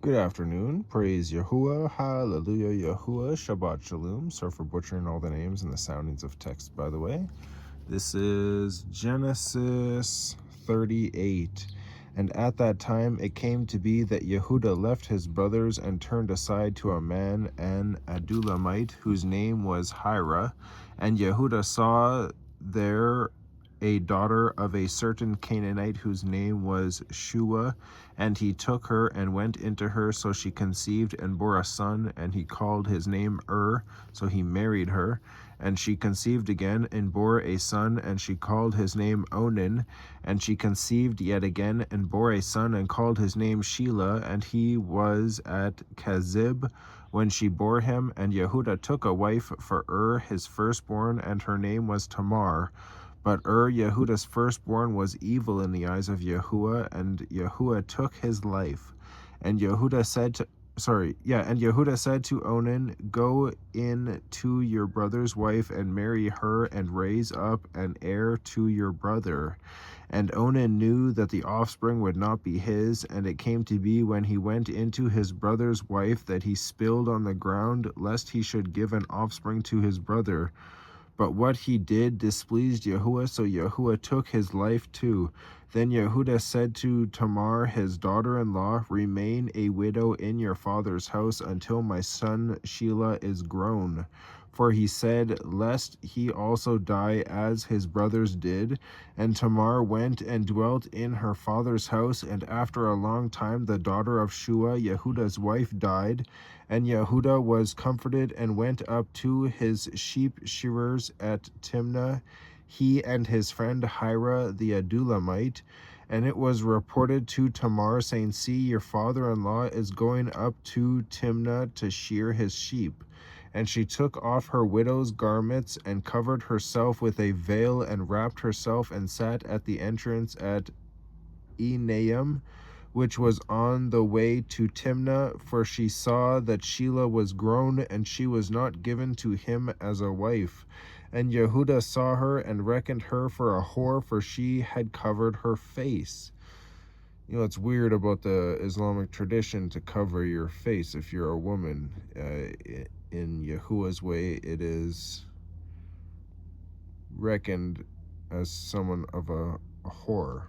Good afternoon. Praise Yahuah. Hallelujah, Yahuah. Shabbat Shalum. Sorry for butchering all the names and the soundings of text, by the way. This is Genesis 38. And at that time it came to be that Yehudah left his brothers and turned aside to a man, an Adulamite, whose name was Hira. And Yehudah saw there a daughter of a certain Canaanite whose name was Shua, and he took her and went into her. So she conceived and bore a son, and he called his name So he married her. And she conceived again and bore a son, and she called his name Onan. And she conceived yet again and bore a son, and called his name Shelah. And he was at Kazib when she bore him. And Yehudah took a wife for his firstborn, and her name was Tamar. But Yehudah's firstborn, was evil in the eyes of Yahuah, and Yahuah took his life. And Yehudah said to Onan, go in to your brother's wife and marry her and raise up an heir to your brother. And Onan knew that the offspring would not be his, and it came to be when he went into his brother's wife that he spilled on the ground, lest he should give an offspring to his brother. But what he did displeased Yahuah, so Yahuah took his life too. Then Yehudah said to Tamar, his daughter-in-law, remain a widow in your father's house until my son Shelah is grown. For he said, lest he also die as his brothers did. And Tamar went and dwelt in her father's house, and after a long time the daughter of Shua, Yehudah's wife, died. And Yehudah was comforted and went up to his sheep shearers at Timnah, he and his friend Hira the Adulamite. And it was reported to Tamar, saying, see, your father-in-law is going up to Timnah to shear his sheep. And she took off her widow's garments and covered herself with a veil and wrapped herself and sat at the entrance at Enaim, which was on the way to Timnah, for she saw that Shelah was grown, and she was not given to him as a wife. And Yehudah saw her and reckoned her for a whore, for she had covered her face. You know, it's weird about the Islamic tradition to cover your face if you're a woman. In Yahuwah's way, it is reckoned as someone of a whore.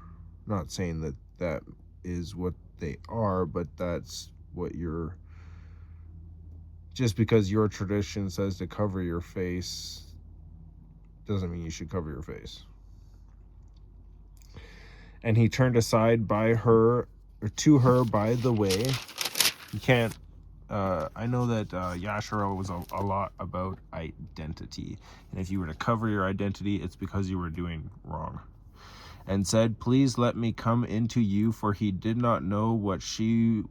Not saying that that is what they are, but that's what you're... Just because your tradition says to cover your face doesn't mean you should cover your face. And he turned aside to her by the way. You can't... I know that Yashara was a lot about identity. And if you were to cover your identity, it's because you were doing wrong. And said, please let me come into you, for he did not know that she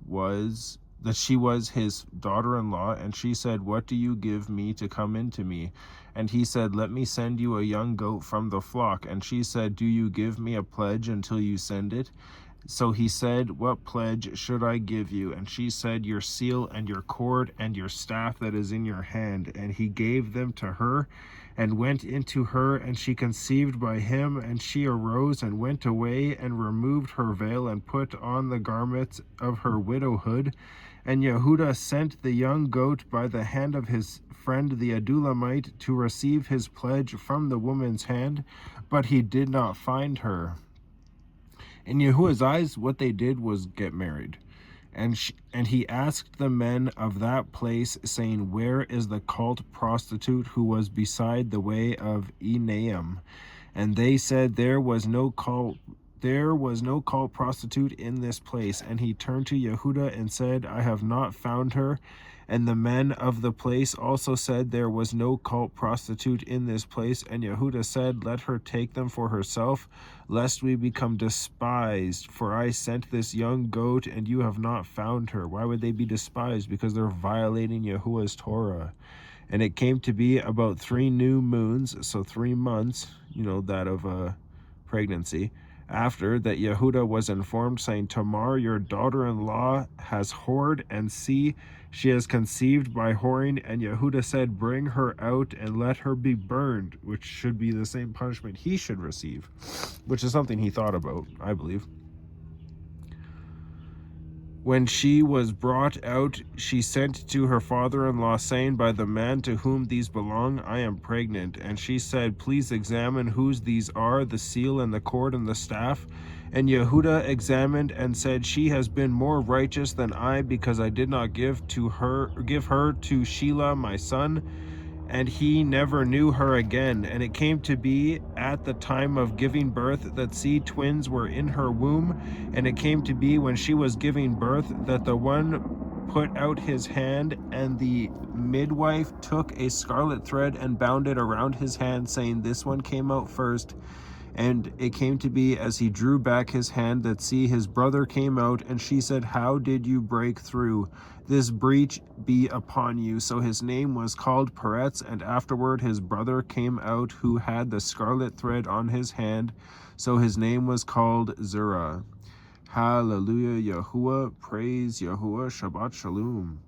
was his daughter-in-law. And she said, what do you give me to come into me? And he said, let me send you a young goat from the flock. And she said, do you give me a pledge until you send it? So he said, what pledge should I give you? And she said, your seal and your cord and your staff that is in your hand. And he gave them to her and went into her, and she conceived by him. And she arose and went away and removed her veil and put on the garments of her widowhood. And Yehudah sent the young goat by the hand of his friend the Adulamite to receive his pledge from the woman's hand, but he did not find her. In Yahuwah's eyes, what they did was get married. And he asked the men of that place, saying, where is the cult prostitute who was beside the way of Enaim? And they said, there was no cult prostitute in this place. And he turned to Yehudah and said, I have not found her. And the men of the place also said, there was no cult prostitute in this place. And Yehudah said, let her take them for herself, lest we become despised. For I sent this young goat, and you have not found her. Why would they be despised? Because they're violating Yahuwah's Torah. And it came to be about 3 new moons, so 3 months, that of pregnancy, after that Yehudah was informed, saying, Tamar, your daughter-in-law, has whored, and see, she has conceived by whoring. And Yehudah said, bring her out and let her be burned, which should be the same punishment he should receive, which is something he thought about, I believe. When she was brought out, she sent to her father-in-law, saying, By the man to whom these belong, I am pregnant. And she said, Please examine whose these are, the seal and the cord and the staff. And Yehudah examined and said, She has been more righteous than I, because I did not give her to Shelah my son. And he never knew her again. And it came to be at the time of giving birth that see twins were in her womb. And it came to be when she was giving birth that the one put out his hand, and the midwife took a scarlet thread and bound it around his hand, saying, This one came out first. And it came to be, as he drew back his hand, that see, his brother came out, and she said, How did you break through? This breach be upon you. So his name was called Peretz, and afterward his brother came out, who had the scarlet thread on his hand. So his name was called Zerah. Hallelujah, Yahuah, praise Yahuah, Shabbat Shalom.